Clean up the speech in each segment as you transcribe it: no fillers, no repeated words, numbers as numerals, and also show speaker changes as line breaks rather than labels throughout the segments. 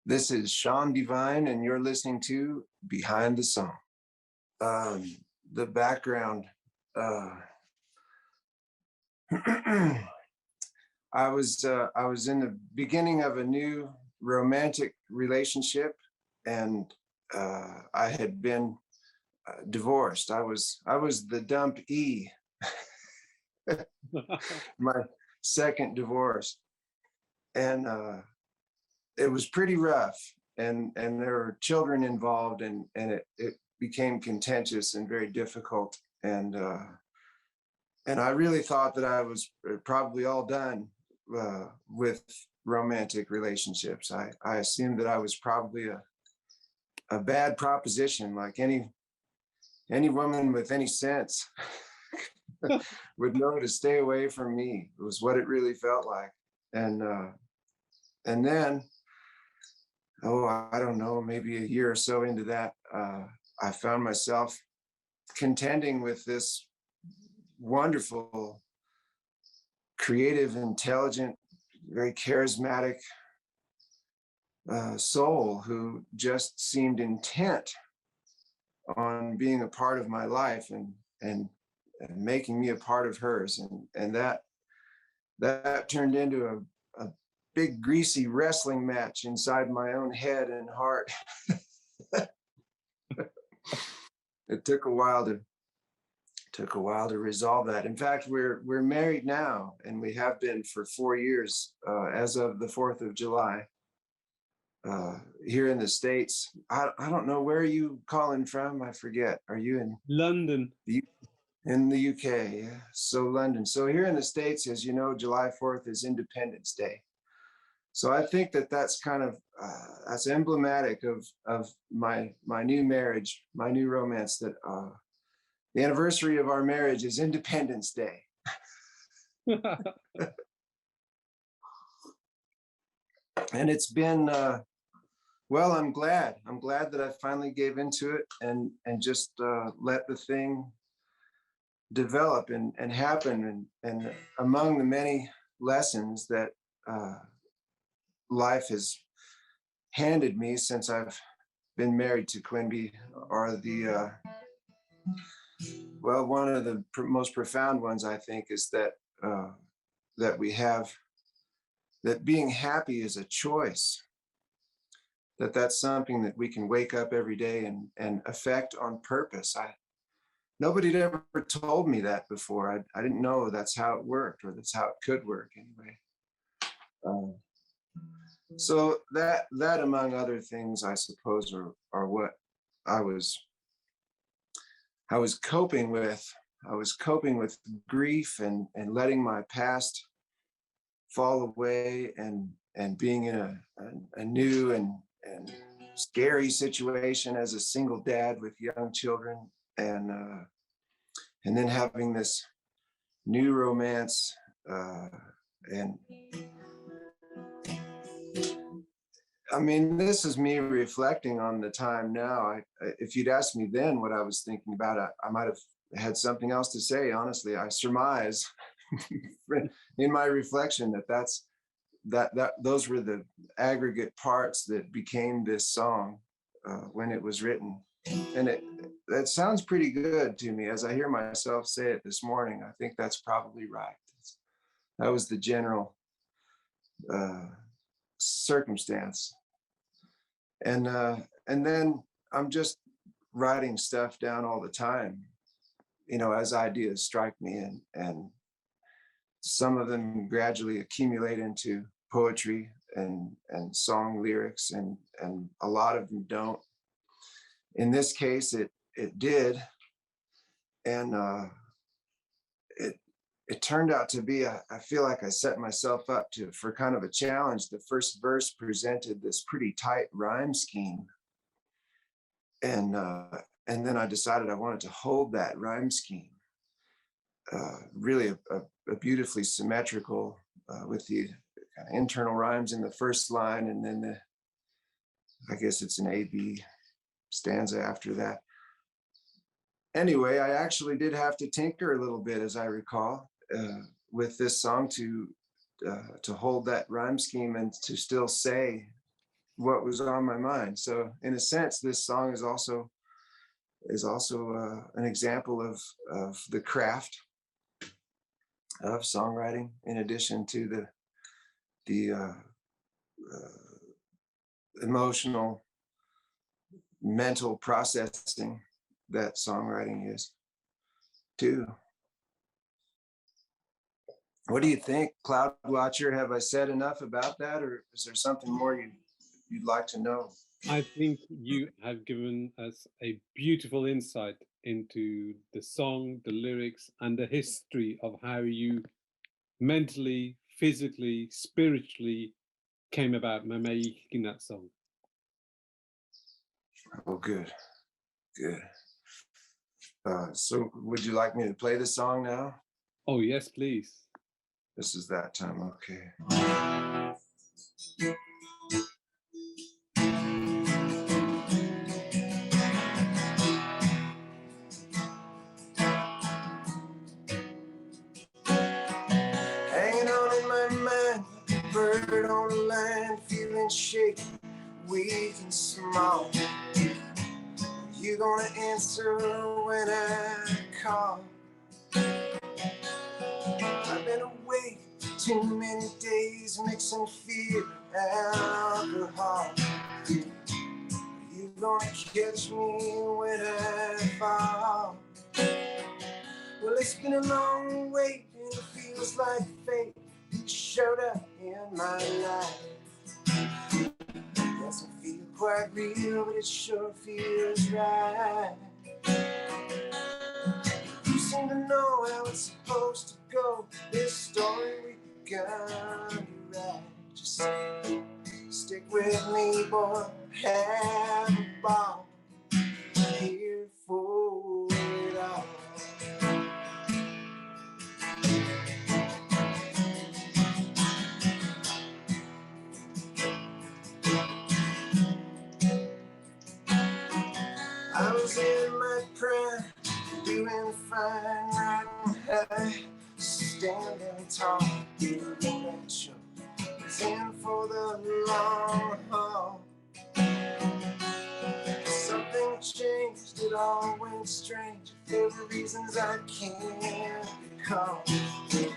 This is Sean Devine, and you're listening to Behind the Song. The background. I was in the beginning of a new romantic relationship, and I had been divorced. I was the dump E, my second divorce, and it was pretty rough, and there were children involved, and it became contentious and very difficult, and I really thought that I was probably all done with romantic relationships. I assumed that I was probably a bad proposition, like any woman with any sense would know to stay away from me. It was what it really felt like, and then, I don't know, maybe a year or so into that, I found myself contending with this wonderful, creative, intelligent, very charismatic soul who just seemed intent on being a part of my life and making me a part of hers, and that turned into a big greasy wrestling match inside my own head and heart. It took a while to resolve that. In fact, we're married now, and we have been for 4 years as of the 4th of July here in the States. I don't know, where are you calling from? I forget. Are you in
London?
In the UK? Yeah. So London. So here in the States, as you know, July 4th is Independence Day. So I think that's kind of that's emblematic of my new marriage, my new romance. That the anniversary of our marriage is Independence Day. And it's been well. I'm glad that I finally gave into it and just let the thing develop and happen. And among the many lessons that life has handed me since I've been married to Quimby are the well, one of the most profound ones, I think, is that that we have, that being happy is a choice, that's something that we can wake up every day and affect on purpose. Nobody had ever told me that before. I didn't know that's how it worked, or that's how it could work anyway. So that among other things, I suppose, are what I was coping with. I was coping with grief and letting my past fall away and being in a new and scary situation as a single dad with young children, and then having this new romance, and I mean, this is me reflecting on the time now. If you'd asked me then what I was thinking about, I might have had something else to say. Honestly, I surmise in my reflection that those were the aggregate parts that became this song when it was written. And that sounds pretty good to me as I hear myself say it this morning. I think that's probably right. That was the general circumstance. And then I'm just writing stuff down all the time, as ideas strike me, and some of them gradually accumulate into poetry and song lyrics, and a lot of them don't. In this case, it did, and it turned out to be, I feel like I set myself up for kind of a challenge. The first verse presented this pretty tight rhyme scheme, and then I decided I wanted to hold that rhyme scheme, really a beautifully symmetrical, with the kind of internal rhymes in the first line, and then I guess it's an A-B stanza after that. Anyway, I actually did have to tinker a little bit, as I recall, with this song to hold that rhyme scheme and to still say what was on my mind. So in a sense, this song is also an example of the craft of songwriting, in addition to the emotional, mental processing that songwriting is too. What do you think, Cloud Watcher? Have I said enough about that, or is there something more you'd like to know?
I think you have given us a beautiful insight into the song, the lyrics, and the history of how you mentally, physically, spiritually came about making that song.
Oh, good. So would you like me to play the song now?
Oh, yes, please.
This is that time, okay. Hanging on in my mind, like a bird on the line, feeling shaky, weak and small. You gonna answer when I call? I've been awake too many days, mixing fear and alcohol. You gonna catch me when I fall? Well, it's been a long wait, and it feels like fate. You showed up in my life. Doesn't feel quite real, but it sure feels right. You seem to know how it's supposed to go. This story we gotta write. Just stick with me, boy. Have a ball. Here for it all. I was in my prime, doing fine, riding high, standing tall. You know that show was in for the long haul. Something changed, it all went strange. There were reasons I can't recall. It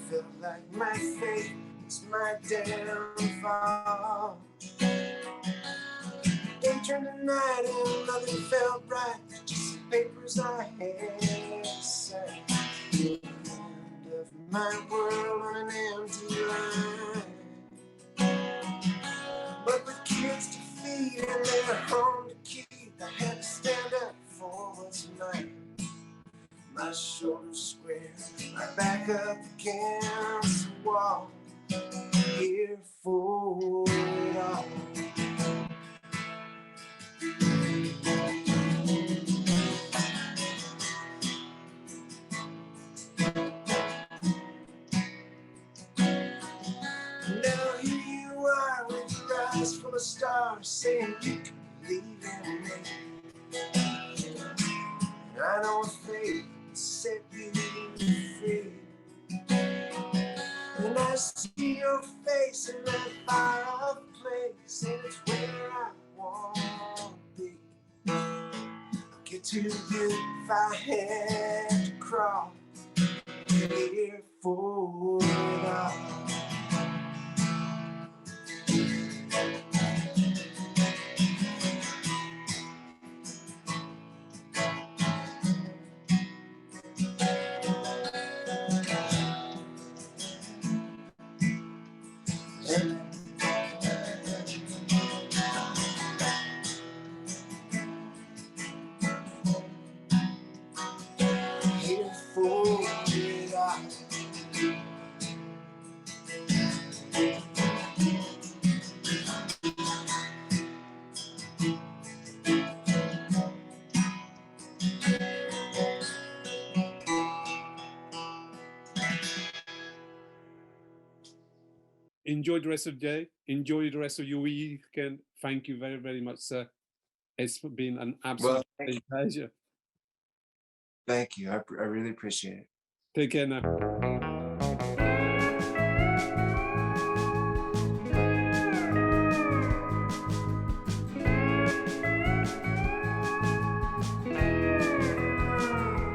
felt like my fate was my downfall. Day turned to night and nothing felt right. Just some papers I had to sign. The end of my world on an empty line. But with kids to feed and their home to keep, I had to stand up for what's mine. My shoulders square, my back up against the wall. Here for it all. Now here you are with your eyes full of stars, saying you can believe in me. And I know a fate will set you free. And I see your face in that far off place, and it's where I want to be. I'll get to you if I had to crawl. Here for it all. Here for it all.
Enjoy the rest of the day. Enjoy the rest of your weekend. Thank you very, very much, sir. It's been an absolute pleasure.
Thank you. I really appreciate it.
Take care now.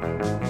you.